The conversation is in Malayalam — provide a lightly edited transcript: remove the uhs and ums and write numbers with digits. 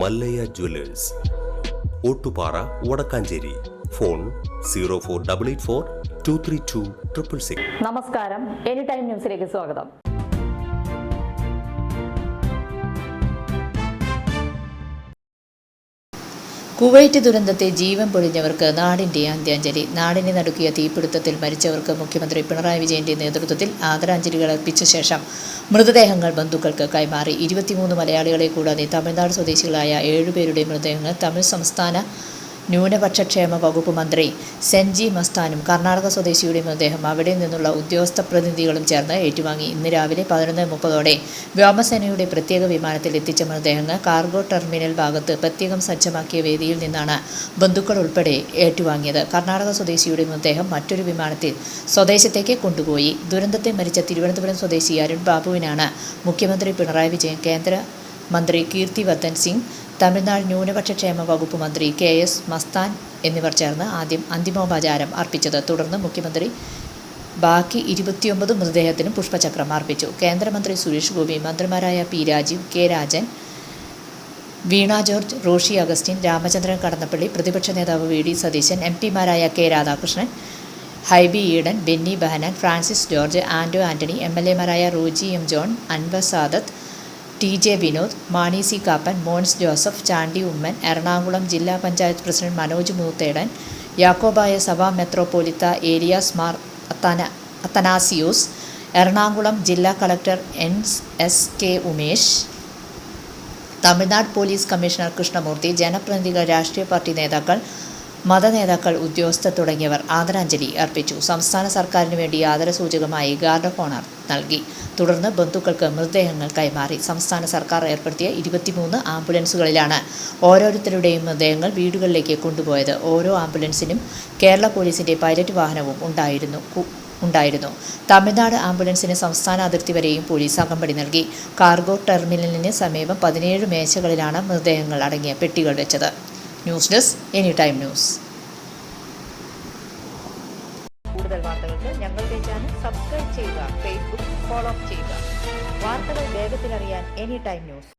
മല്ലയ്യ ജ്വല്ലേഴ്സ്, ഓട്ടുപാറ, വടക്കാഞ്ചേരി. ഫോൺ 0488423266. നമസ്കാരം, എനി ടൈം ന്യൂസിലേക്ക് സ്വാഗതം. കുവൈറ്റ് ദുരന്തത്തെ ജീവൻ പൊഴിഞ്ഞവർക്ക് നാടിന്റെ അന്ത്യാഞ്ജലി. നാടിനെ നടുക്കിയ തീപിടുത്തത്തിൽ മരിച്ചവർക്ക് മുഖ്യമന്ത്രി പിണറായി വിജയന്റെ നേതൃത്വത്തിൽ ആദരാഞ്ജലികൾ അർപ്പിച്ച ശേഷം മൃതദേഹങ്ങൾ ബന്ധുക്കൾക്ക് കൈമാറി. 23 മലയാളികളെ കൂടാതെ തമിഴ്നാട് സ്വദേശികളായ 7 പേരുടെ മൃതദേഹങ്ങൾ തമിഴ് സംസ്ഥാന ന്യൂനപക്ഷക്ഷേമ വകുപ്പ് മന്ത്രി സെൻജി മസ്താനും കർണാടക സ്വദേശിയുടെ മൃതദേഹം അവിടെ നിന്നുള്ള ഉദ്യോഗസ്ഥ പ്രതിനിധികളും ചേർന്ന് ഏറ്റുവാങ്ങി. ഇന്ന് രാവിലെ 11:30 വ്യോമസേനയുടെ പ്രത്യേക വിമാനത്തിൽ എത്തിച്ച മൃതദേഹങ്ങൾ കാർഗോ ടെർമിനൽ ഭാഗത്ത് പ്രത്യേകം സജ്ജമാക്കിയ വേദിയിൽ നിന്നാണ് ബന്ധുക്കൾ ഉൾപ്പെടെ ഏറ്റുവാങ്ങിയത്. കർണാടക സ്വദേശിയുടെ മൃതദേഹം മറ്റൊരു വിമാനത്തിൽ സ്വദേശത്തേക്ക് കൊണ്ടുപോയി. ദുരന്തത്തിൽ മരിച്ച തിരുവനന്തപുരം സ്വദേശി അരുൺ ബാബുവിനാണ് മുഖ്യമന്ത്രി പിണറായി വിജയൻ, കേന്ദ്ര മന്ത്രി കീർത്തിവർദ്ധൻ സിംഗ്, തമിഴ്നാട് ന്യൂനപക്ഷക്ഷേമ വകുപ്പ് മന്ത്രി KS മസ്താൻ എന്നിവർ ചേർന്ന് ആദ്യം അന്തിമോപചാരം അർപ്പിച്ചത്. തുടർന്ന് മുഖ്യമന്ത്രി ബാക്കി 29 മൃതദേഹത്തിനും പുഷ്പചക്രം അർപ്പിച്ചു. കേന്ദ്രമന്ത്രി സുരേഷ് ഗോപി, മന്ത്രിമാരായ P. രാജീവ്, K. രാജൻ, വീണ ജോർജ്, റോഷി അഗസ്റ്റിൻ, രാമചന്ദ്രൻ കടന്നപ്പള്ളി, പ്രതിപക്ഷ നേതാവ് VD സതീശൻ, MP മാരായ K. രാധാകൃഷ്ണൻ, ഹൈബി ഈഡൻ, ബെന്നി ബെഹനാൻ, ഫ്രാൻസിസ് ജോർജ്, ആന്റോ ആന്റണി, MLA മാരായ Roji M. John, Anwar Sadath, TJ Vinod, Mani C. Kappan, Mons Joseph, Chandy Oommen, Ernakulam ജില്ലാ പഞ്ചായത്ത് പ്രസിഡന്റ് മനോജ് മൂത്തേടൻ, യാക്കോബായ സഭാ മെത്രോപൊലിത്ത ഏലിയാസ് മാർ അത്തനാസിയോസ്, എറണാകുളം ജില്ലാ collector NSK Umesh, Tamil Nadu police commissioner Krishnamoorthy, ജനപ്രതിനിധികൾ, രാഷ്ട്രീയ പാർട്ടി നേതാക്കൾ, മതനേതാക്കൾ, ഉദ്യോഗസ്ഥർ തുടങ്ങിയവർ ആദരാഞ്ജലി അർപ്പിച്ചു. സംസ്ഥാന സർക്കാരിന് വേണ്ടി ആദരസൂചകമായി ഗാർഡ് ഓഫ് ഓണർ നൽകി. തുടർന്ന് ബന്ധുക്കൾക്ക് മൃതദേഹങ്ങൾ കൈമാറി. സംസ്ഥാന സർക്കാർ ഏർപ്പെടുത്തിയ 23 ആംബുലൻസുകളിലാണ് ഓരോരുത്തരുടെയും മൃതദേഹങ്ങൾ വീടുകളിലേക്ക് കൊണ്ടുപോയത്. ഓരോ ആംബുലൻസിനും കേരള പോലീസിന്റെ പൈലറ്റ് വാഹനവും ഉണ്ടായിരുന്നു. തമിഴ്നാട് ആംബുലൻസിന് സംസ്ഥാന അതിർത്തി വരെയും പോലീസ് അകമ്പടി നൽകി. കാർഗോ ടെർമിനലിന് സമീപം 17 മേശകളിലാണ് മൃതദേഹങ്ങൾ അടങ്ങിയ പെട്ടികൾ വെച്ചത്. News desk, any time news. കൂടുതൽ വാർത്തകൾക്ക് ഞങ്ങളുടെ ചാനൽ സബ്സ്ക്രൈബ് ചെയ്യുക, ഫേസ്ബുക്ക് ഫോളോ ചെയ്യുക. വാർത്തകൾ വേഗത്തിലറിയാൻ എനി ടൈം ന്യൂസ്.